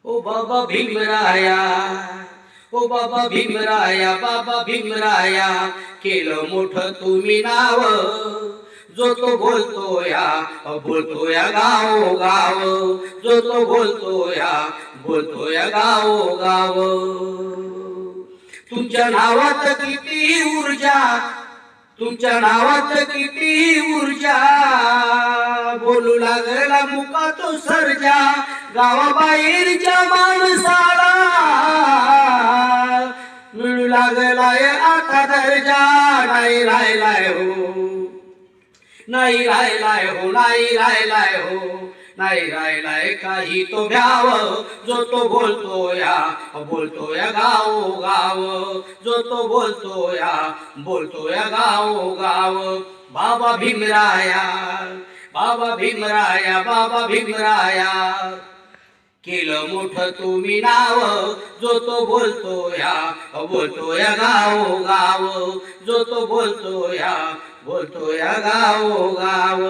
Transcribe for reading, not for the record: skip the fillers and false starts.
ओ बाबा भीमराया, ओ बाबा भीमराया, बाबा भीमराया, केलं मोठं तुम्ही नाव, जो तो बोलतोया बोलतोया गाव गाव, जो तो बोलतोया गाव गाव. तुमच्या नावात किती ऊर्जा, तुमच्या नावात किती ऊर्जा, बोलू लागला मुका तो सर्जा, गावाबाहेरच्या माणसाला मिळू लागलाय आता दर्जा. नाही राहिलाय हो, नाही राहिलाय हो, नाही राहिलाय हो, नाही राहिलाय काही तो भ्याव, जो तो बोलतोया गाव गाव, जो तो बोलतोया गाव गाव. बाबा भीमराया, बाबा भीमराया, बाबा भीमराया, केलं मोठं तुम्ही नाव, जो तो बोलतोया गाव गाव, जो तो बोलतोया गाव गाव.